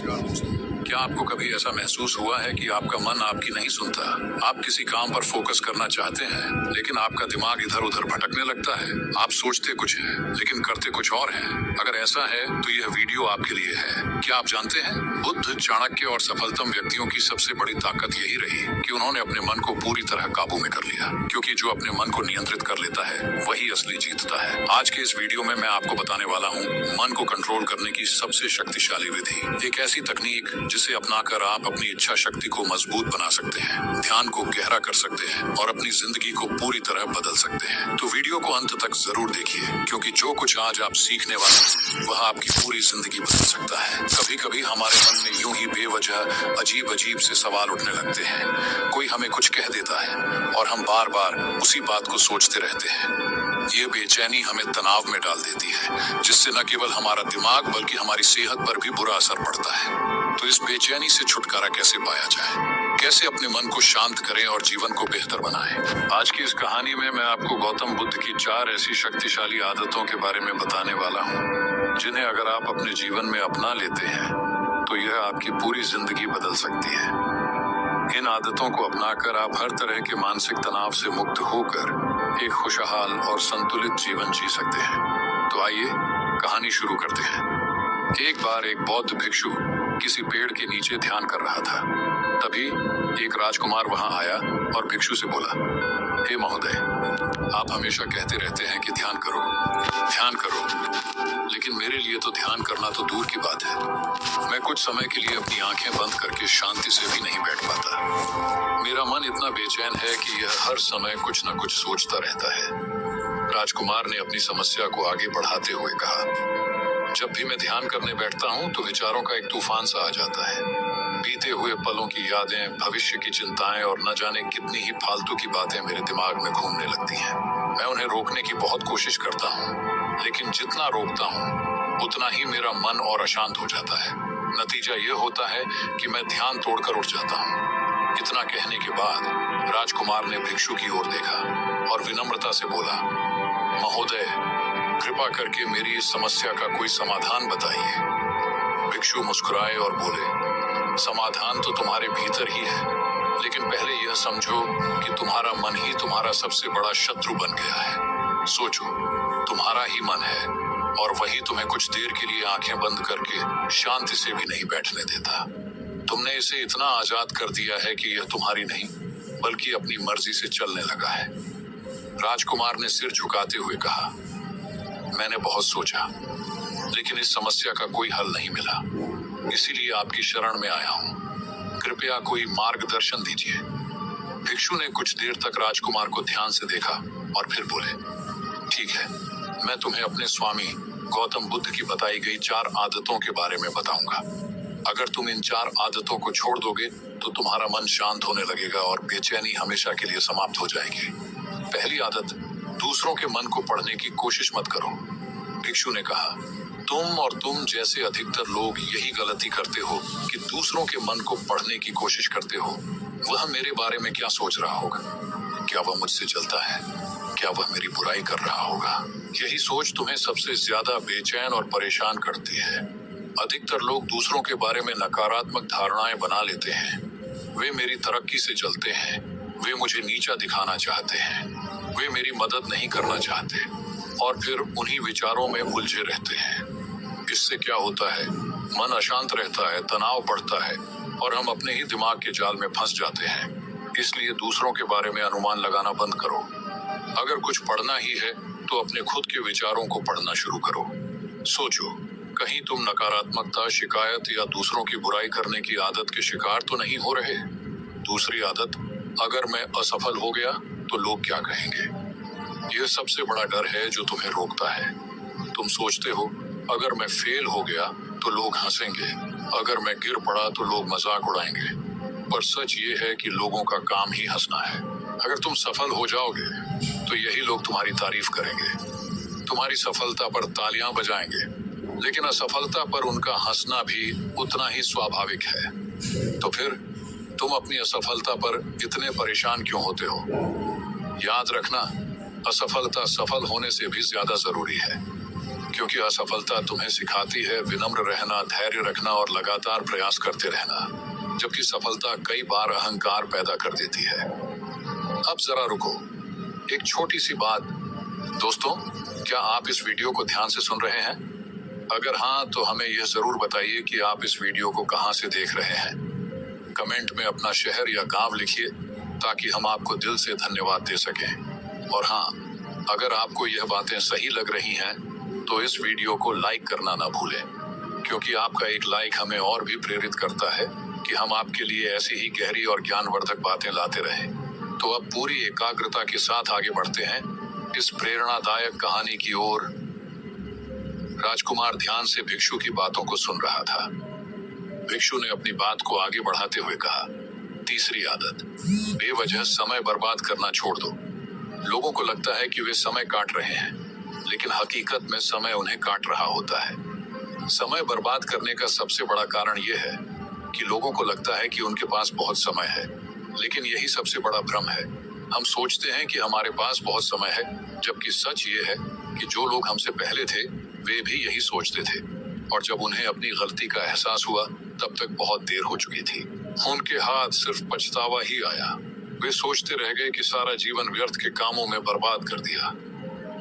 नमस्कार दोस्तों। क्या आपको कभी ऐसा महसूस हुआ है कि आपका मन आपकी नहीं सुनता? आप किसी काम पर फोकस करना चाहते हैं, लेकिन आपका दिमाग इधर उधर भटकने लगता है। आप सोचते कुछ है, लेकिन करते कुछ और हैं। अगर ऐसा है, तो यह वीडियो आपके लिए है। क्या आप जानते हैं, बुद्ध, चाणक्य और सफलतम व्यक्तियों की सबसे बड़ी ताकत यही रही कि उन्होंने अपने मन को पूरी तरह काबू में कर लिया। क्योंकि जो अपने मन को नियंत्रित कर लेता है, वही असली जीतता है। आज के इस वीडियो में मैं आपको बताने वाला हूँ मन को कंट्रोल करने की सबसे शक्तिशाली विधि। एक ऐसी तकनीक जिसे अपनाकर आप अपनी इच्छा शक्ति को मजबूत बना सकते हैं, ध्यान को गहरा कर सकते हैं और अपनी जिंदगी को पूरी तरह बदल सकते हैं। तो वीडियो को अंत तक जरूर देखिए, क्योंकि जो कुछ आज आप सीखने वाले हैं, वह आपकी पूरी जिंदगी बदल सकता है। कभी कभी हमारे मन में यूं ही बेवजह अजीब अजीब से सवाल उठने लगते हैं। कोई हमें कुछ कह देता है और हम बार बार उसी बात को सोचते रहते हैं। ये बेचैनी हमें तनाव में डाल देती है, जिससे न केवल हमारा दिमाग बल्कि हमारी सेहत पर भी बुरा असर पड़ता है। तो इस बेचैनी से छुटकारा कैसे पाया जाए, कैसे अपने मन को शांत करें और जीवन को बेहतर बनाएं? आज की इस कहानी में मैं आपको गौतम बुद्ध की 4 ऐसी शक्तिशाली आदतों के बारे में बताने वाला हूँ, जिन्हें अगर आप अपने जीवन में अपना लेते हैं, तो यह आपकी पूरी जिंदगी बदल सकती है। इन आदतों को अपनाकर आप हर तरह के मानसिक तनाव से मुक्त होकर एक खुशहाल और संतुलित जीवन जी सकते हैं। तो आइए कहानी शुरू करते हैं। एक बार एक बौद्ध भिक्षु किसी पेड़ के नीचे ध्यान कर रहा था। तभी एक राजकुमार वहां आया और भिक्षु से बोला, हे महोदय, आप हमेशा कहते रहते हैं कि ध्यान करो, लेकिन मेरे लिए तो ध्यान करना तो दूर की बात है। मैं कुछ समय के लिए अपनी आंखें बंद करके शांति से भी नहीं बैठ पाता। मेरा मन इतना बेचैन है कि यह हर समय कुछ न कुछ सोचता रहता है। राजकुमार ने अपनी समस्या को आगे बढ़ाते हुए कहा, जब भी मैं ध्यान करने बैठता हूँ तो विचारों का एक तूफान सा आ जाता है। बीते हुए पलों की यादें, भविष्य की चिंताएं और न जाने कितनी ही फालतू की बातें मेरे दिमाग में घूमने लगती हैं। मैं उन्हें रोकने की बहुत कोशिश करता हूँ, लेकिन जितना रोकता हूँ उतना ही मेरा मन और अशांत हो जाता है। नतीजा ये होता है कि मैं ध्यान तोड़कर उठ जाता हूँ। इतना कहने के बाद राजकुमार ने भिक्षु की ओर देखा और विनम्रता से बोला, महोदय, कृपा करके मेरी इस समस्या का कोई समाधान बताइए। भिक्षु मुस्कुराए और बोले, समाधान तो तुम्हारे भीतर ही है, लेकिन पहले यह समझो कि तुम्हारा मन ही तुम्हारा सबसे बड़ा शत्रु बन गया है। सोचो, तुम्हारा ही मन है और वही तुम्हें कुछ देर के लिए आंखें बंद करके शांति से भी नहीं बैठने देता। तुमने इसे इतना आजाद कर दिया है कि यह तुम्हारी नहीं बल्कि अपनी मर्जी से चलने लगा है। राजकुमार ने सिर झुकाते हुए कहा, मैंने बहुत सोचा, लेकिन इस समस्या का कोई हल नहीं मिला, इसीलिए आपकी शरण में आया हूँ। कृपया कोई मार्गदर्शन दीजिए। भिक्षु ने कुछ देर तक राजकुमार को ध्यान से देखा और फिर बोले, ठीक है, मैं तुम्हें अपने स्वामी गौतम बुद्ध की बताई गई 4 आदतों के बारे में बताऊंगा। अगर तुम इन 4 आदतों को छोड़ दोगे तो तुम्हारा मन शांत होने लगेगा और बेचैनी हमेशा के लिए समाप्त हो जाएगी। पहली आदत, दूसरों के मन को पढ़ने की कोशिश मत करो। भिक्षु ने कहा, तुम जैसे अधिकतर लोग यही गलती करते हो कि दूसरों के मन को पढ़ने की कोशिश करते हो। वह मेरे बारे में क्या सोच रहा होगा? क्या वह मुझसे जलता है? क्या वह मेरी बुराई कर रहा होगा? यही सोच तुम्हें सबसे ज्यादा बेचैन और परेशान करती है। अधिकतर लोग दूसरों के बारे में नकारात्मक धारणाएं बना लेते हैं। वे मेरी तरक्की से जलते हैं, वे मुझे नीचा दिखाना चाहते हैं, वे मेरी मदद नहीं करना चाहते और फिर उन्हीं विचारों में उलझे रहते हैं। इससे क्या होता है, मन अशांत रहता है, तनाव बढ़ता है और हम अपने ही दिमाग के जाल में फंस जाते हैं। इसलिए दूसरों के बारे में अनुमान लगाना बंद करो। अगर कुछ पढ़ना ही है तो अपने खुद के विचारों को पढ़ना शुरू करो। सोचो, कहीं तुम नकारात्मकता, शिकायत या दूसरों की बुराई करने की आदत के शिकार तो नहीं हो रहे? दूसरी आदत, अगर मैं असफल हो गया तो लोग क्या कहेंगे? यह सबसे बड़ा डर है जो तुम्हें रोकता है। तुम सोचते हो, अगर मैं फेल हो गया तो लोग हंसेंगे, अगर मैं गिर पड़ा तो लोग मजाक उड़ाएंगे। पर सच ये है कि लोगों का काम ही हंसना है। अगर तुम सफल हो जाओगे तो यही लोग तुम्हारी तारीफ करेंगे, तुम्हारी सफलता पर तालियां बजाएंगे, लेकिन असफलता पर उनका हंसना भी उतना ही स्वाभाविक है। तो फिर तुम अपनी असफलता पर इतने परेशान क्यों होते हो? याद रखना, असफलता सफल होने से भी ज्यादा जरूरी है, क्योंकि असफलता तुम्हें सिखाती है विनम्र रहना, धैर्य रखना और लगातार प्रयास करते रहना, जबकि सफलता कई बार अहंकार पैदा कर देती है। अब जरा रुको, एक छोटी सी बात। दोस्तों, क्या आप इस वीडियो को ध्यान से सुन रहे हैं? अगर हाँ, तो हमें यह जरूर बताइए कि आप इस वीडियो को कहां से देख रहे हैं। कमेंट में अपना शहर या गांव लिखिए ताकि हम आपको दिल से धन्यवाद दे सकें। और हाँ, अगर आपको यह बातें सही लग रही हैं तो इस वीडियो को लाइक करना ना भूलें, क्योंकि आपका एक लाइक हमें और भी प्रेरित करता है कि हम आपके लिए ऐसी ही गहरी और ज्ञानवर्धक बातें लाते रहें। तो अब पूरी एकाग्रता के साथ आगे बढ़ते हैं इस प्रेरणादायक कहानी की ओर। राजकुमार ध्यान से भिक्षु की बातों को सुन रहा था। भिक्षु ने अपनी बात को आगे बढ़ाते हुए कहा, तीसरी आदत, बेवजह समय बर्बाद करना छोड़ दो। लोगों को लगता है कि वे समय काट रहे हैं, लेकिन हकीकत में समय उन्हें काट रहा होता है। समय बर्बाद करने का सबसे बड़ा कारण यह है कि लोगों को लगता है कि उनके पास बहुत समय है, लेकिन यही सबसे बड़ा भ्रम है। हम सोचते हैं कि हमारे पास बहुत समय है, जबकि सच ये है कि जो लोग हमसे पहले थे वे भी यही सोचते थे, और जब उन्हें अपनी गलती का एहसास हुआ तब तक बहुत देर हो चुकी थी। उनके हाथ सिर्फ पछतावा ही आया। वे सोचते रह गए कि सारा जीवन व्यर्थ के कामों में बर्बाद कर दिया।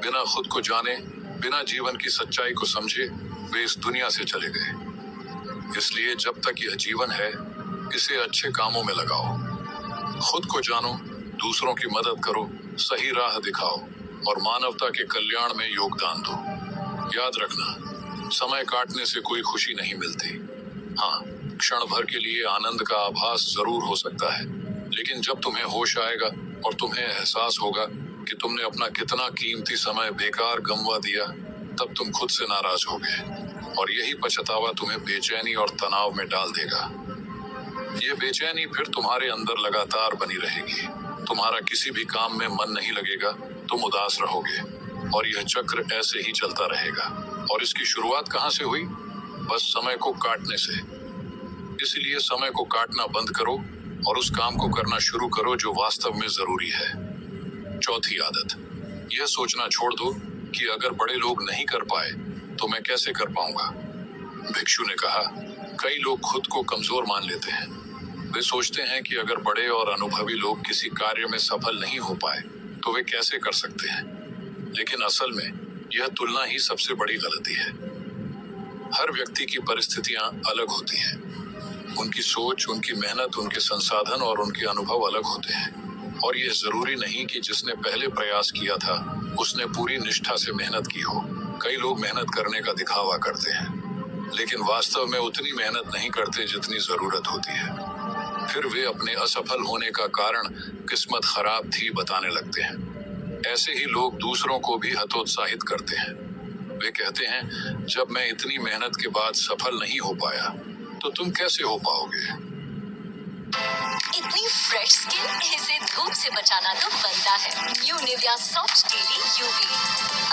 बिना खुद को जाने, बिना जीवन की सच्चाई को समझे वे इस दुनिया से चले गए। इसलिए जब तक यह जीवन है, इसे अच्छे कामों में लगाओ। खुद को जानो, दूसरों की मदद करो, सही राह दिखाओ और मानवता के कल्याण में योगदान दो। याद रखना, समय काटने से कोई खुशी नहीं मिलती। हाँ, क्षण भर के लिए आनंद का आभास जरूर हो सकता है, लेकिन जब तुम्हें होश आएगा और तुम्हें एहसास होगा कि तुमने अपना कितना कीमती समय बेकार गंवा दिया, तब तुम खुद से नाराज होगे, और यही पछतावा तुम्हें बेचैनी और तनाव में डाल देगा। ये बेचैनी फिर तुम्हारे अंदर लगातार बनी रहेगी। तुम्हारा किसी भी काम में मन नहीं लगेगा, तुम उदास रहोगे, और यह चक्र ऐसे ही चलता रहेगा। और इसकी शुरुआत कहाँ से हुई? बस समय को काटने से। इसलिए समय को काटना बंद करो और उस काम को करना शुरू करो जो वास्तव में जरूरी है। चौथी आदत, यह सोचना छोड़ दो कि अगर बड़े लोग नहीं कर पाए तो मैं कैसे कर पाऊंगा। भिक्षु ने कहा, कई लोग खुद को कमजोर मान लेते हैं। वे सोचते हैं कि अगर बड़े और अनुभवी लोग किसी कार्य में सफल नहीं हो पाए तो वे कैसे कर सकते हैं। लेकिन असल में यह तुलना ही सबसे बड़ी गलती है। हर व्यक्ति की परिस्थितियां अलग होती हैं। उनकी सोच, उनकी मेहनत, उनके संसाधन और उनके अनुभव अलग होते हैं, और यह जरूरी नहीं कि जिसने पहले प्रयास किया था उसने पूरी निष्ठा से मेहनत की हो। कई लोग मेहनत करने का दिखावा करते हैं, लेकिन वास्तव में उतनी मेहनत नहीं करते जितनी जरूरत होती है। फिर वे अपने असफल होने का कारण किस्मत खराब थी बताने लगते हैं। ऐसे ही लोग दूसरों को भी हतोत्साहित करते हैं। वे कहते हैं, जब मैं इतनी मेहनत के बाद सफल नहीं हो पाया तो तुम कैसे हो पाओगे। इतनी फ्रेश स्किन, इसे धूप से बचाना तो बनता है। New Nivea soft daily UV,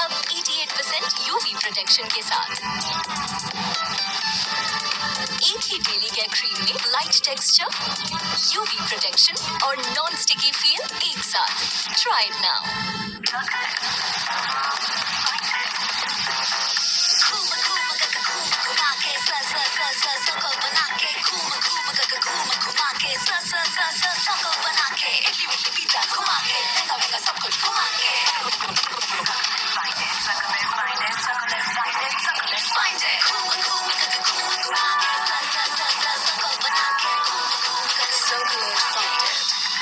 अब 88% यूवी प्रोटेक्शन के साथ। एक ही डेली केयर क्रीम में लाइट टेक्सचर, यूवी प्रोटेक्शन और नॉन स्टिकी फील एक साथ। Try it now.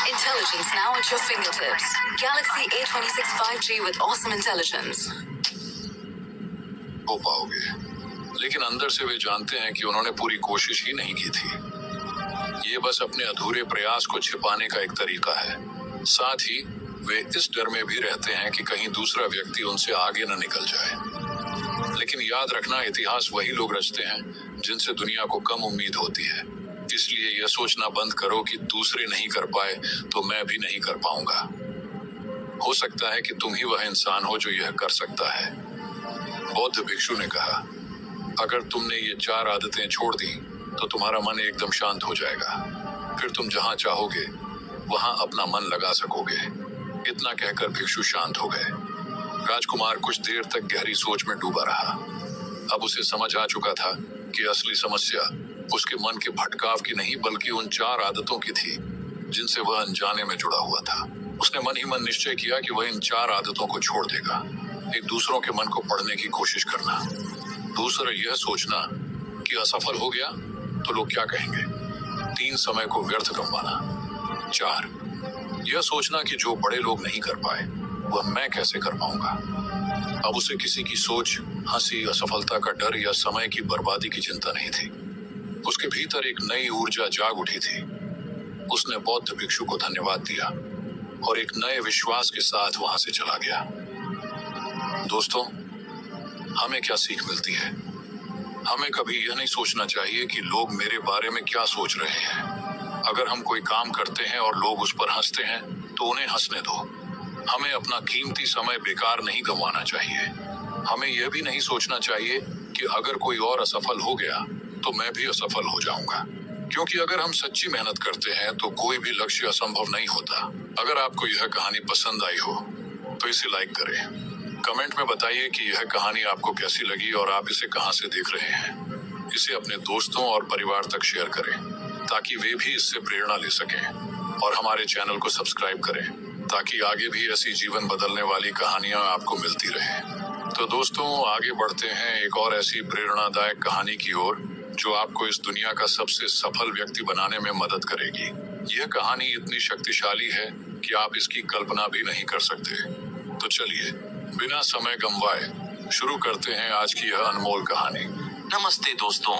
Intelligence now at your fingertips. Galaxy A26 5G with awesome intelligence. हो पाओगे, लेकिन अंदर से वे जानते हैं कि उन्होंने पूरी कोशिश ही नहीं की थी। ये बस अपने अधूरे प्रयास को छिपाने का एक तरीका है। साथ ही वे इस डर में भी रहते हैं कि कहीं दूसरा व्यक्ति उनसे आगे न निकल जाए। लेकिन याद रखना, इतिहास वही लोग रचते हैं जिनसे दुनिया को कम उम्मीद होती है। इसलिए यह सोचना बंद करो कि दूसरे नहीं कर पाए तो मैं भी नहीं कर पाऊंगा। हो सकता है कि तुम ही वह इंसान हो जो यह कर सकता है। बौद्ध भिक्षु ने कहा, अगर तुमने ये 4 आदतें छोड़ दी तो तुम्हारा मन एकदम शांत हो जाएगा। फिर तुम जहां चाहोगे वहां अपना मन लगा सकोगे। इतना कहकर भिक्षु शांत हो गए। राजकुमार कुछ देर तक गहरी सोच में डूबा रहा। अब उसे समझ आ चुका था कि असली समस्या उसके मन के भटकाव की नहीं बल्कि उन 4 आदतों की थी जिनसे वह अनजाने में जुड़ा हुआ था। उसने मन ही मन निश्चय किया कि वह इन 4 आदतों को छोड़ देगा। एक, दूसरों के मन को पढ़ने की कोशिश करना। दूसरा, यह सोचना कि असफल हो गया तो लोग क्या कहेंगे। 3, समय को व्यर्थ गंवाना। 4, यह सोचना कि जो बड़े लोग नहीं कर पाए वह मैं कैसे कर पाऊंगा। अब उसे किसी की सोच, हंसी, असफलता का डर या समय की बर्बादी की चिंता नहीं थी। उसके भीतर एक नई ऊर्जा जाग उठी थी। उसने बौद्ध भिक्षु को धन्यवाद दिया और एक नए विश्वास के साथ वहां से चला गया। दोस्तों, हमें क्या सीख मिलती है? हमें कभी यह नहीं सोचना चाहिए कि लोग मेरे बारे में क्या सोच रहे हैं। अगर हम कोई काम करते हैं और लोग उस पर हंसते हैं तो उन्हें हंसने दो। हमें अपना कीमती समय बेकार नहीं गंवाना चाहिए। हमें यह भी नहीं सोचना चाहिए कि अगर कोई और असफल हो गया तो मैं भी असफल हो जाऊंगा, क्योंकि अगर हम सच्ची मेहनत करते हैं तो कोई भी लक्ष्य असंभव नहीं होता। अगर आपको यह कहानी पसंद आई हो तो इसे लाइक करें। कमेंट में बताइए कि यह कहानी आपको कैसी लगी और आप इसे कहां से देख रहे हैं। इसे अपने दोस्तों और परिवार तक शेयर करें ताकि वे भी इससे प्रेरणा ले सकें, और हमारे चैनल को सब्सक्राइब करें ताकि आगे भी ऐसी जीवन बदलने वाली कहानियां आपको मिलती रहें। तो दोस्तों, आगे बढ़ते हैं एक और ऐसी प्रेरणादायक कहानी की ओर जो आपको इस दुनिया का सबसे सफल व्यक्ति बनाने में मदद करेगी। यह कहानी इतनी शक्तिशाली है कि आप इसकी कल्पना भी नहीं कर सकते। तो चलिए, बिना समय गंवाए शुरू करते हैं आज की यह अनमोल कहानी। नमस्ते दोस्तों,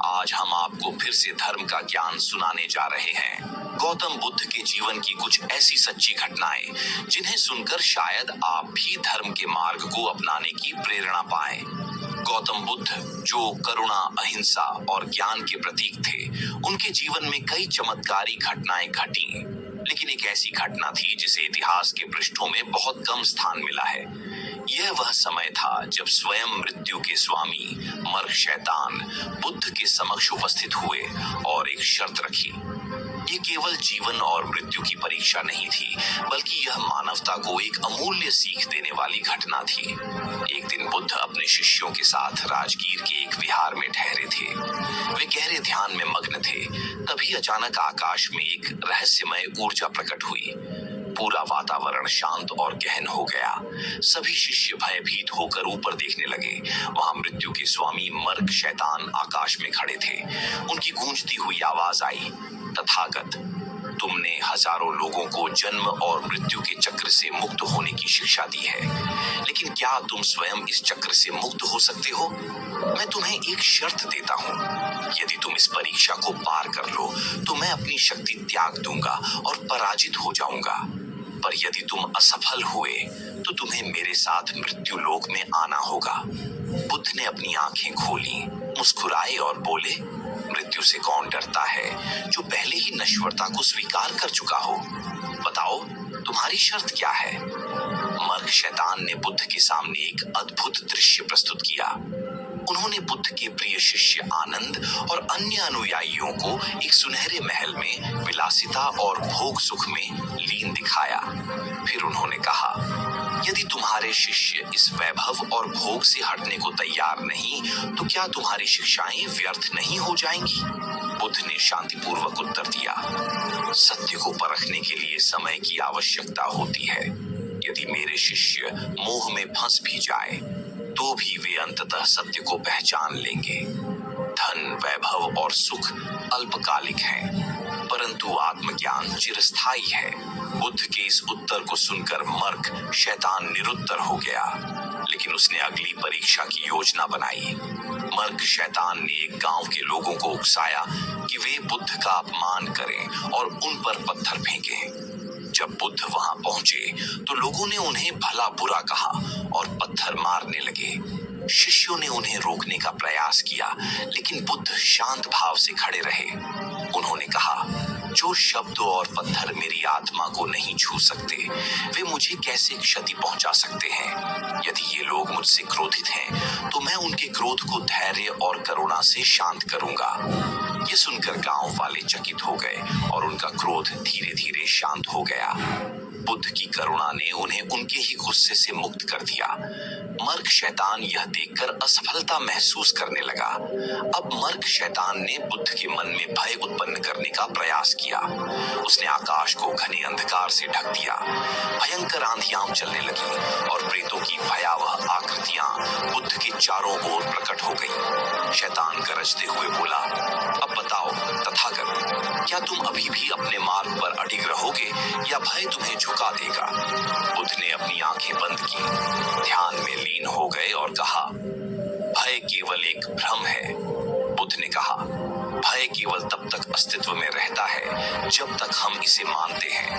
आज हम आपको फिर से धर्म का ज्ञान सुनाने जा रहे हैं। गौतम बुद्ध के जीवन की कुछ ऐसी सच्ची घटनाएं जिन्हें सुनकर शायद आप भी धर्म के मार्ग को अपनाने की प्रेरणा पाएं। गौतम बुद्ध, जो करुणा, अहिंसा और ज्ञान के प्रतीक थे, उनके जीवन में कई चमत्कारी घटनाएं घटी, लेकिन एक ऐसी घटना थी जिसे इतिहास के पृष्ठों में बहुत कम स्थान मिला है। यह वह समय था जब स्वयं मृत्यु के स्वामी मर्ग शैतान बुद्ध के समक्ष उपस्थित हुए और एक शर्त रखी। ये केवल जीवन और मृत्यु की परीक्षा नहीं थी, बल्कि यह मानवता को एक अमूल्य सीख देने वाली घटना थी। एक दिन बुद्ध अपने शिष्यों के साथ राजगीर के एक विहार में ठहरे थे। वे गहरे ध्यान में मग्न थे। तभी अचानक आकाश में एक रहस्यमय ऊर्जा प्रकट हुई। पूरा वातावरण शांत और गहन हो गया। सभी शिष्य भयभीत होकर ऊपर देखने लगे। वहां मृत्यु के स्वामी मर्ग शैतान आकाश में खड़े थे। उनकी गूंजती हुई आवाज आई, तथागत, तुमने हजारों लोगों को जन्म और मृत्यु के चक्र से मुक्त होने की शिक्षा दी है, लेकिन क्या तुम स्वयं इस चक्र से मुक्त हो सकते हो? मैं तुम्हें एक शर्त देता हूँ। यदि तुम इस परीक्षा को पार कर लो तो मैं अपनी शक्ति त्याग दूंगा और पराजित हो जाऊंगा। पर यदि तुम असफल हुए तो तुम्हें मेरे साथ मृत्यु लोक में आना होगा। बुद्ध ने अपनी आंखें खोली, मुस्कुराए और बोले, मृत्यु से कौन डरता है जो पहले ही नश्वरता को स्वीकार कर चुका हो? बताओ, तुम्हारी शर्त क्या है? मर्ग शैतान ने बुद्ध के सामने एक अद्भुत दृश्य प्रस्तुत किया। उन्होंने बुद्ध के प्रिय शिष्य आनंद और अन्य अनुयायियों को एक सुनहरे महल में विलासिता और भोग सुख में लीन दिखाया। फिर उन्होंने कहा, यदि तुम्हारे शिष्य इस वैभव और भोग से हटने को तैयार नहीं तो क्या तुम्हारी शिक्षाएं व्यर्थ नहीं हो जाएंगी? बुद्ध ने शांतिपूर्वक उत्तर दिया, सत्य को परखने के लिए समय की आवश्यकता होती है। यदि मेरे शिष्य मोह में फंस भी जाए तो भी वे अंततः सत्य को पहचान लेंगे। धन, वैभव और सुख अल्पकालिक हैं, परंतु आत्मज्ञान चिरस्थायी है। बुद्ध के इस उत्तर को सुनकर मर्ग शैतान निरुत्तर हो गया, लेकिन उसने अगली परीक्षा की योजना बनाई। मर्ग शैतान ने एक गांव के लोगों को उकसाया कि वे बुद्ध का अपमान करें और उन पर पत्थर फेंकें। जब बुद्ध वहां पहुंचे तो लोगों ने उन्हें भला बुरा कहा और पत्थर मारने लगे। शिष्यों ने उन्हें रोकने का प्रयास किया, लेकिन बुद्ध शांत भाव से खड़े रहे। उन्होंने कहा, जो शब्द और पत्थर मेरी आत्मा को नहीं छू सकते, वे मुझे कैसे क्षति पहुंचा सकते हैं? यदि ये लोग मुझसे क्रोधित हैं, तो मैं उनके क्रोध को धैर्य और करुणा से शांत करूंगा। ये सुनकर गांव वाले चकित हो गए और उनका क्रोध धीरे धीरे शांत हो गया। बुद्ध की करुणा ने उन्हें उनके ही गुस्से से मुक्त कर दिया। मर्क शैतान यह देखकर असफलता महसूस करने लगा। अब मर्क शैतान ने बुद्ध के मन में भय उत्पन्न करने का प्रयास किया। उसने आकाश को घने अंधकार से ढक दिया। भयंकर आंधियां चलने लगी और प्रेतों की भयावह आकृतियां बुद्ध के चारों ओर प्रकट हो गई। शैतान गरजते हुए बोला, अब बताओ तथागत, क्या तुम अभी भी अपने मार्ग पर अडिग रहोगे या भय तुम्हें झुका देगा? बुद्ध ने अपनी आंखें बंद की, ध्यान में लीन हो गए और कहा, भय केवल एक भ्रम है। बुद्ध ने कहा, भय केवल तब तक अस्तित्व में रहता है जब तक हम इसे मानते हैं।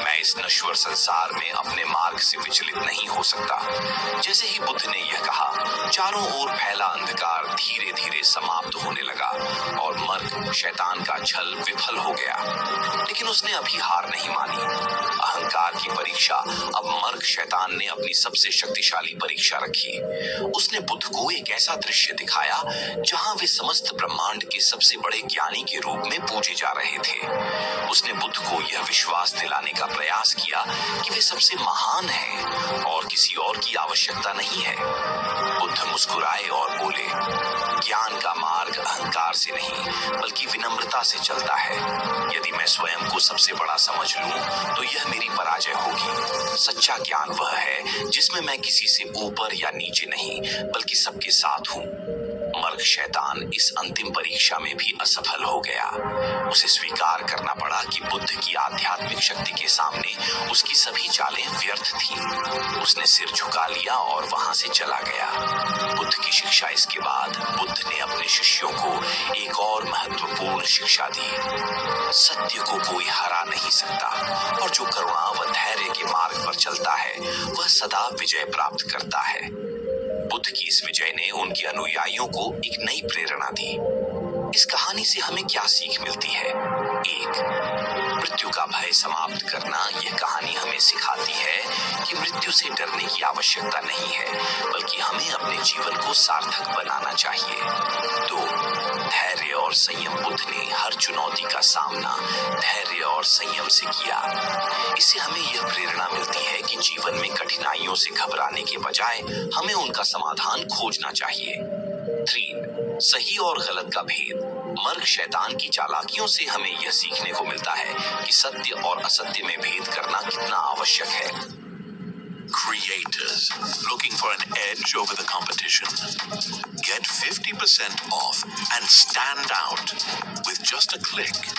मैं इस नश्वर संसार में अपने मार्ग से विचलित नहीं हो सकता। जैसे ही बुद्ध ने यह कहा, चारों ओर फैला अंधकार धीरे धीरे समाप्त होने लगा और मर्क शैतान का छल विफल हो गया। लेकिन उसने अभी हार नहीं मानी। अहंकार की परीक्षा अब मर्क शैतान ने अपनी सबसे शक्तिशाली परीक्षा रखी। उसने बुद्ध को एक ऐसा दृश्य दिखाया जहां वे समस्त ब्रह्मांड के सबसे बड़े ज्ञानी के रूप में पूजे जा रहे थे। उसने बुद्ध को यह विश्वास दिलाने का प्रयास किया कि वे सबसे महान हैं और किसी और की आवश्यकता नहीं है। बुद्ध मुस्कुराए और बोले, ज्ञान का मार्ग अहंकार से नहीं बल्कि विनम्रता से चलता है। यदि मैं स्वयं को सबसे बड़ा समझ लूं, तो यह मेरी पराजय होगी। सच्चा ज्ञान वह है जिसमें मैं किसी से ऊपर या नीचे नहीं बल्कि सबके साथ हूं। मर्क शैतान इस अंतिम परीक्षा में भी असफल हो गया। उसे स्वीकार करना पड़ा कि बुद्ध की आध्यात्मिक शक्ति के सामने उसकी सभी चालें व्यर्थ थीं। उसने सिर झुका लिया और वहां से चला गया। बुद्ध की शिक्षा इसके बाद बुद्ध ने अपने शिष्यों को एक और महत्वपूर्ण शिक्षा दी। सत्य को कोई हरा नहीं सकता और जो करुणा व धैर्य के मार्ग पर चलता है, वह सदा विजय प्राप्त करता है। बुद्ध की इस विजय ने उनके अनुयायियों को एक नई प्रेरणा दी। इस कहानी से हमें क्या सीख मिलती है? एक, मृत्यु का भय समाप्त करना। यह कहानी हमें सिखाती है कि मृत्यु से डरने की आवश्यकता नहीं है, बल्कि हमें अपने जीवन को सार्थक बनाना चाहिए। दो, धैर्य और संयम। बुद्ध ने हर चुनौती का सामना धैर्य और संयम से किया। इससे हमें यह प्रेरणा मिलती है कि जीवन में कठिनाइयों से घबराने के बजाय हमें उनका समाधान खोजना चाहिए। 3, सही और गलत का भेद। मर्क शैतान की चालाकियों से हमें यह सीखने को मिलता है कि सत्य और असत्य में भेद करना कितना आवश्यक है। Creators looking for an edge over the competition? Get 50% off and stand out with just a click.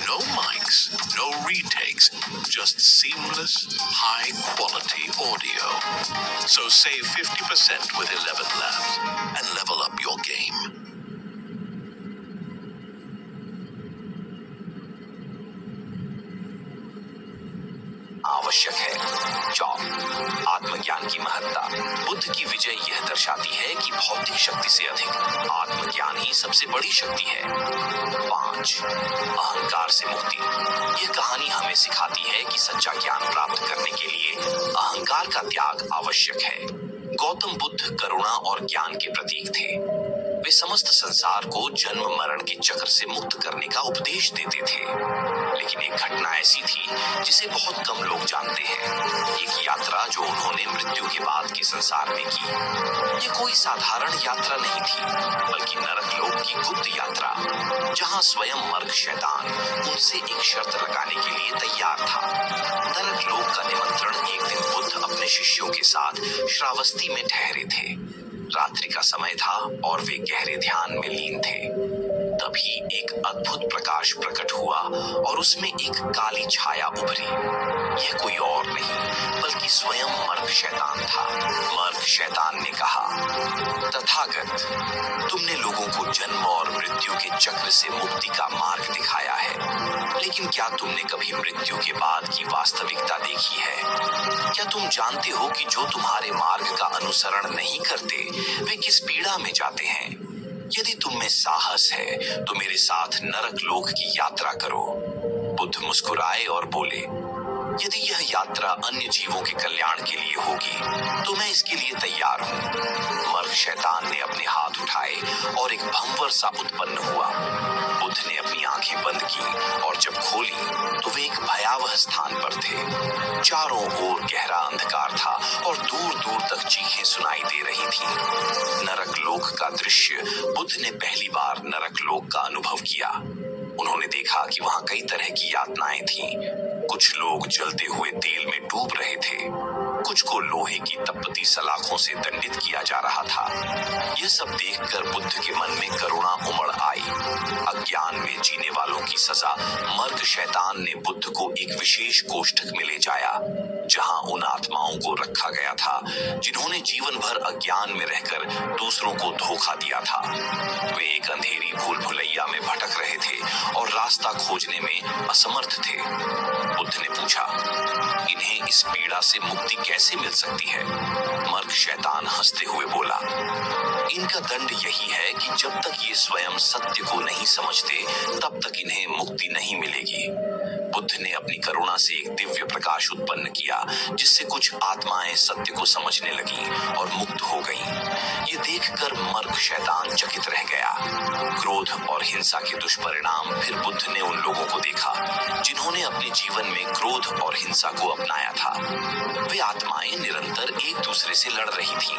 No mics, no retakes, just seamless, high-quality audio. So save 50% with 11 Labs and level up your game. आवश्यक है। 4, आत्मज्ञान की महत्ता। बुद्ध की विजय यह दर्शाती है कि भौतिक शक्ति से अधिक आत्मज्ञान ही सबसे बड़ी शक्ति है। 5, अहंकार से मुक्ति। यह कहानी हमें सिखाती है कि सच्चा ज्ञान प्राप्त करने के लिए अहंकार का त्याग आवश्यक है। गौतम बुद्ध करुणा और ज्ञान के प्रतीक थे। वे समस्त संसार को जन्म मरण के चक्र से मुक्त करने का उपदेश देते थे। लेकिन एक घटना ऐसी थी जिसे बहुत कम लोग जानते हैं। एक यात्रा जो उन्होंने मृत्यु के बाद के संसार में की। ये कोई साधारण यात्रा नहीं थी, बल्कि नरक लोक की गुप्त यात्रा, जहां स्वयं मर्क शैतान उनसे एक शर्त लगाने के लिए तैयार था। नरक लोक का निमंत्रण एक दिन बुद्ध अपने शिष्यों के साथ श्रावस्ती में ठहरे थे। रात्रि का समय था और वे गहरे ध्यान में लीन थे। तभी एक अद्भुत प्रकाश प्रकट हुआ और उसमें एक काली छाया उभरी। यह कोई और नहीं बल्कि स्वयं मर्क शैतान था। मर्क शैतान ने कहा, तथागत, तुमने लोगों को जन्म और मृत्यु के चक्र से मुक्ति का मार्ग दिखाया है, लेकिन क्या तुमने कभी मृत्यु के बाद की वास्तविकता देखी है? क्या तुम जानते हो कि जो तुम्हारे मार्ग का अनुसरण नहीं करते, वे किस पीड़ा में जाते हैं? यदि तुम में साहस है तो मेरे साथ नरक लोक की यात्रा करो। बुद्ध मुस्कुराए और बोले, यदि यह यात्रा अन्य जीवों के कल्याण के लिए होगी तो मैं इसके लिए तैयार हूँ। मर्ग शैतान ने अपने हाथ उठाए और एक भंवर सा उत्पन्न हुआ। बुद्ध ने अपनी आंखें बंद की और जब खोली तो वे एक भयावह स्थान पर थे। चारों ओर गहरा अंधकार था और दूर दूर तक चीखें सुनाई दे रही थी। नरक लोक का दृश्य बुद्ध ने पहली बार नरक लोक का अनुभव किया। उन्होंने देखा कि वहां कई तरह की यातनाएं थीं। कुछ लोग जलते हुए तेल में डूब रहे थे, कुछ को लोहे की तपती सलाखों से दंडित किया जा रहा था। यह सब देखकर बुद्ध के मन में करुणा उमड़ आई। अज्ञान में जीने वालों की सजा मर्ग शैतान ने बुद्ध को एक विशेष कोष्ठक में ले जाया, जहां उन आत्माओं को रखा गया था जिन्होंने जीवन भर अज्ञान में रहकर दूसरों को धोखा दिया था। वे एक अंधेरी भूल भुलैया में भटक रहे थे और रास्ता खोजने में असमर्थ थे। बुद्ध ने पूछा, इन्हें इस पीड़ा से मुक्ति कैसे मिल सकती है? मर्ग शैतान हंसते हुए बोला, इनका दंड यही है कि जब तक ये स्वयं सत्य को नहीं समझते तब तक इन्हें मुक्ति नहीं मिलेगी। बुद्ध ने अपनी करुणा से एक दिव्य प्रकाश उत्पन्न किया, जिससे कुछ आत्माएं सत्य को समझने लगी और मुक्त हो गईं। ये देखकर मर्ग शैतान चकित रह गया। क्रोध और हिंसा के दुष्परिणाम फिर बुद्ध ने उन लोगों को देखा जिन्होंने अपने जीवन में क्रोध और हिंसा को अपनाया था। वे आत्माएं निरंतर एक दूसरे से लड़ रही थीं,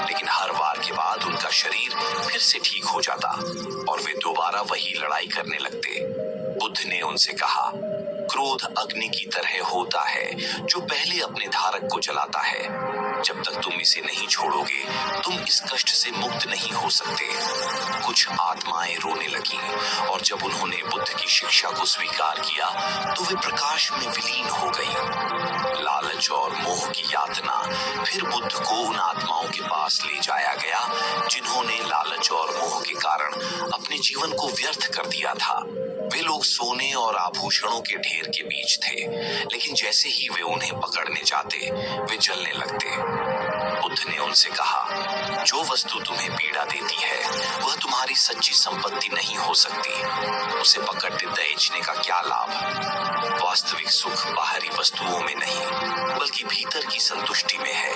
लेकिन हर वार के बाद उनका शरीर फिर से ठीक हो जाता और वे दोबारा वही लड़ाई करने लगते। बुद्ध ने उनसे कहा, क्रोध अग्नि की तरह होता है जो पहले अपने धारक को जलाता है। जब तक तुम इसे नहीं छोड़ोगे तुम इस कष्ट से मुक्त नहीं हो सकते। कुछ आत्माएं रोने लगीं और जब उन्होंने बुद्ध की शिक्षा को स्वीकार किया तो वे प्रकाश में विलीन हो गईं। लालच और मोह की यातना फिर बुद्ध को उन आत्माओं के पास ले जाया गया जिन्होंने लालच और मोह के कारण अपने जीवन को व्यर्थ कर दिया था। वे लोग सोने और आभूषणों के ढेर के बीच थे, लेकिन जैसे ही वे उन्हें पकड़ने जाते वे जलने लगते। बुद्ध ने उनसे कहा, जो वस्तु तुम्हें पीड़ा देती है वह तुम्हारी सच्ची संपत्ति नहीं हो सकती। उसे पकड़ दहेजने का क्या लाभ? वास्तविक सुख बाहरी वस्तुओं में नहीं बल्कि भीतर की संतुष्टि में है।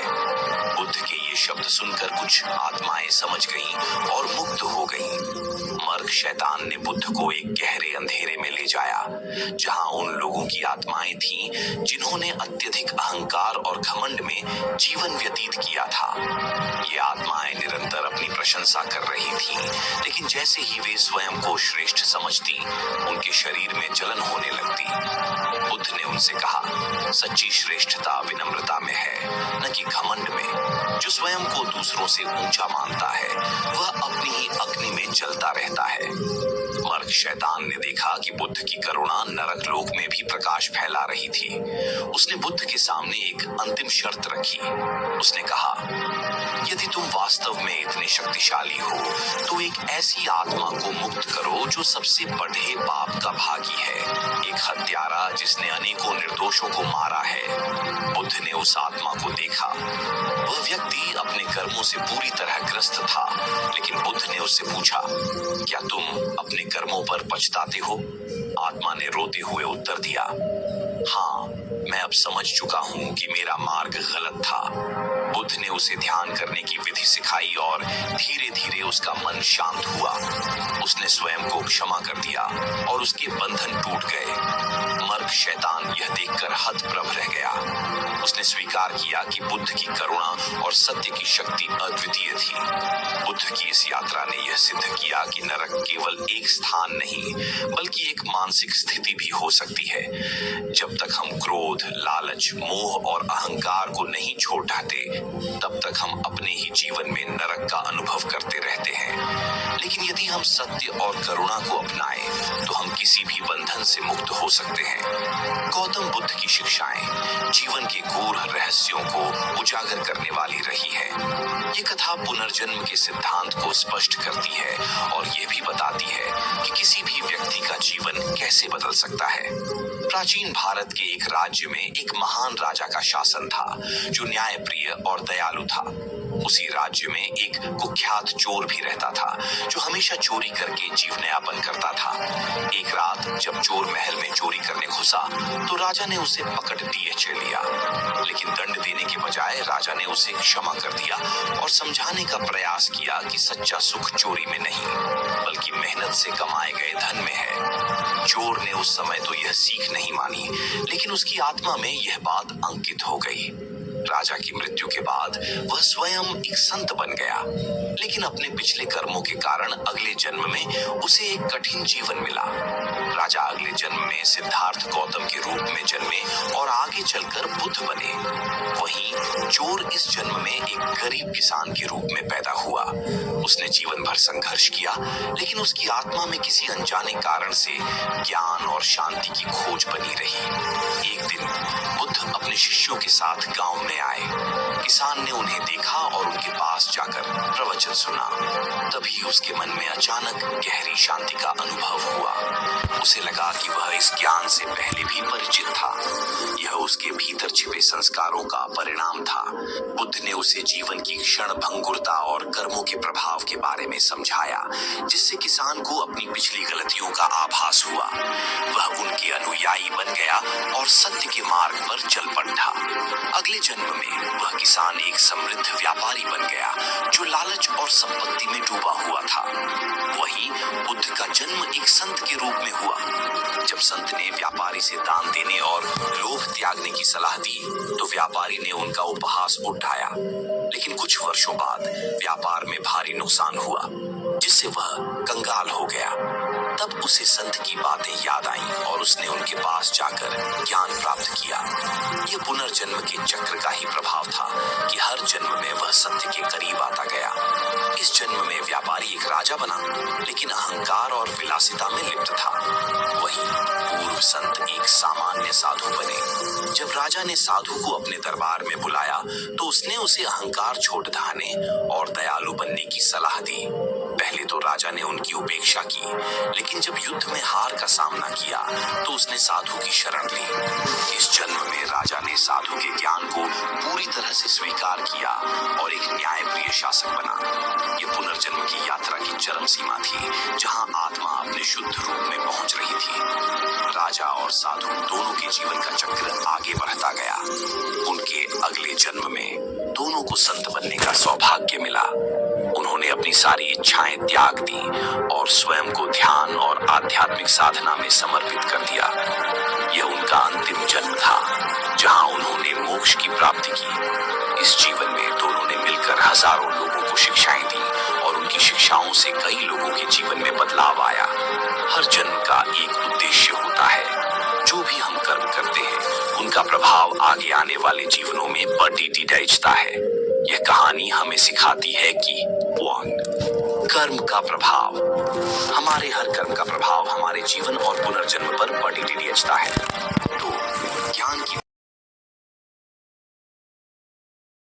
बुद्ध के ये शब्द सुनकर कुछ आत्माएं समझ गईं और मुक्त हो गईं। मर्ग शैतान ने बुद्ध को एक गहरे अंधेरे में ले जाया, जहां उन लोगों की आत्माएं थीं जिन्होंने अत्यधिक अहंकार और घमंड में जीवन व्यतीत किया था। ये आत्माएं निरंतर अपनी प्रशंसा कर रही थीं, लेकिन जैसे ही वे स्वयं को श्रेष्ठ समझती, उनके शरीर में जलन होने लगती। बुद्ध ने उनसे कहा, सच्ची श्रेष्ठता विनम्रता में है, न कि घमंड में। जो स्वयं को दूसरों से ऊंचा मानता है वह अपनी ही अग्नि में जलता रहता है। मर्ग शैतान ने देखा कि बुद्ध की करुणा नरक लोक में भी प्रकाश फैला रही थी। उसने बुद्ध के सामने एक अंतिम शर्त रखी। उसने कहा, यदि तुम वास्तव में इतने शक्तिशाली हो तो एक ऐसी आत्मा को मुक्त करो जो सबसे बड़े पाप का भागी है, एक हत्यारा जिसने अनेकों निर्दोषों को मारा है। बुद्ध ने उस आत्मा को देखा। वह व्यक्ति अपने कर्मों से पूरी तरह ग्रस्त था, लेकिन बुद्ध ने उससे पूछा, क्या तुम अपने कर्मों पर पछताते हो? आत्मा ने रोते हुए उत्तर दिया, हाँ, मैं अब समझ चुका हूँ कि मेरा मार्ग गलत था। बुद्ध ने उसे ध्यान करने की विधि सिखाई और धीरे धीरे उसका मन शांत हुआ। उसने स्वयं को क्षमा कर दिया और उसके बंधन टूट गए। मर्ग शैतान यह देखकर हतप्रभ रह गया। उसने स्वीकार किया कि बुद्ध की करुणा और सत्य की शक्ति अद्वितीय थी। बुद्ध की इस यात्रा ने यह सिद्ध किया कि नरक केवल एक स्थान नहीं बल्कि एक मानसिक स्थिति भी हो सकती है। जब तक हम क्रोध, लालच, मोह और अहंकार को नहीं छोड़ डालते तब तक हम अपने ही जीवन में नरक का अनुभव करते रहते हैं। लेकिन यदि हम सत्य और करुणा को अपनाएं तो हम किसी भी बंधन से मुक्त हो सकते हैं। गौतम बुद्ध की शिक्षाएं जीवन के गूढ़ रहस्यों को उजागर करने वाली रही है। ये कथा पुनर्जन्म के सिद्धांत को स्पष्ट करती है और ये भी बताती है कि किसी भी व्यक्ति का जीवन कैसे बदल सकता है। प्राचीन भारत के एक राज्य में एक महान राजा का शासन था जो न्यायप्रिय और दयालु था। उसी राज्य में एक कुख्यात चोर भी रहता था जो हमेशा चोरी करके जीवनयापन करता था। एक रात जब चोर महल में चोरी करने घुसा तो राजा ने उसे पकड़ डीएचए लिया, लेकिन दंड देने के बजाय राजा ने उसे क्षमा कर दिया और समझाने का प्रयास किया कि सच्चा सुख चोरी में नहीं बल्कि मेहनत से कमाए गए धन में है। चोर ने उस समय तो यह सीख नहीं मानी, लेकिन उसकी आत्मा में यह बात अंकित हो गई। राजा की मृत्यु के बाद वह स्वयं एक संत बन गया, लेकिन अपने पिछले कर्मों के कारण अगले जन्म में उसे एक कठिन जीवन मिला। राजा अगले जन्म में सिद्धार्थ गौतम के रूप में जन्मे और आगे चलकर बुद्ध बने। वहीं चोर इस जन्म में एक गरीब किसान के रूप में पैदा हुआ। उसने जीवन भर संघर्ष किया, लेकिन उसकी आत्मा में किसी अनजाने कारण से ज्ञान और शांति की खोज बनी रही। एक दिन बुद्ध अपने शिष्यों के साथ गांव में आए। किसान ने उन्हें देखा और उनके पास जाकर प्रवचन सुना। तभी उसके मन में अचानक गहरी शांति का अनुभव हुआ। उसे लगा कि वह इस ज्ञान से पहले भी परिचित था। यह उसके भीतर छिपे संस्कारों का परिणाम था। बुद्ध ने उसे जीवन की क्षण भंगुरता और कर्मों के प्रभाव के बारे में समझाया, जिससे किसान को अपनी पिछली गलतियों का आभास हुआ। वह उनके अनुयायी बन गया और सत्य के मार्ग पर चल पड़ा। अगले जन्म में वह किसान एक समृद्ध व्यापारी बन गया जो लालच और संपत्ति में डूबा हुआ था। वहीं बुद्ध का जन्म एक संत के रूप में हुआ। जब संत ने व्यापारी से दान देने और लोभ त्यागने की सलाह दी तो व्यापारी ने उनका उपहास उठाया, लेकिन कुछ वर्षों बाद व्यापार में भारी नुकसान हुआ, जिससे वह कंगाल हो गया। तब उसे संत की बातें याद आईं और उसने उनके पास जाकर ज्ञान प्राप्त किया। यह पुनर्जन्म के चक्र का ही प्रभाव था कि हर जन्म में वह सत्य के करीब आता गया। इस जन्म में व्यापारी एक राजा बना, लेकिन अहंकार और विलासिता में लिप्त था। वहीं पूर्व संत एक सामान्य साधु बने। जब राजा ने साधु को अपने दरबार में बुलाया तो उसने उसे अहंकार छोड़ देने और दयालु बनने की सलाह दी। पहले तो राजा ने उनकी उपेक्षा की, लेकिन जब युद्ध में हार का सामना किया तो उसने साधु की शरण ली। इस जन्म में राजा ने साधु के ज्ञान को पूरी तरह से स्वीकार किया और एक न्यायप्रिय शासक बना। यह पुनर्जन्म की यात्रा की चरम सीमा थी, जहां आत्मा अपने शुद्ध रूप में पहुंच रही थी। राजा और साधु दोनों के जीवन का चक्र आगे बढ़ता गया। उनके अगले जन्म में दोनों को संत बनने का सौभाग्य मिला। उन्होंने अपनी सारी इच्छाएं त्याग दी और स्वयं को ध्यान और आध्यात्मिक साधना में समर्पित कर दिया। यह उनका अंतिम जन्म था, जहां उन्होंने मोक्ष की प्राप्ति की। इस जीवन में दोनों ने मिलकर हजारों लोगों को शिक्षाएं दी और उनकी शिक्षाओं से कई लोगों के जीवन में बदलाव आया। हर जन्म का एक उद्देश्य होता है। जो भी हम कर्म करते हैं, उनका प्रभाव आगे आने वाले जीवनों में बढ़ती जाता है। यह कहानी हमें सिखाती है कि कर्म का प्रभाव, हमारे हर कर्म का प्रभाव हमारे जीवन और पुनर्जन्म पर बढ़ती जाता है। तो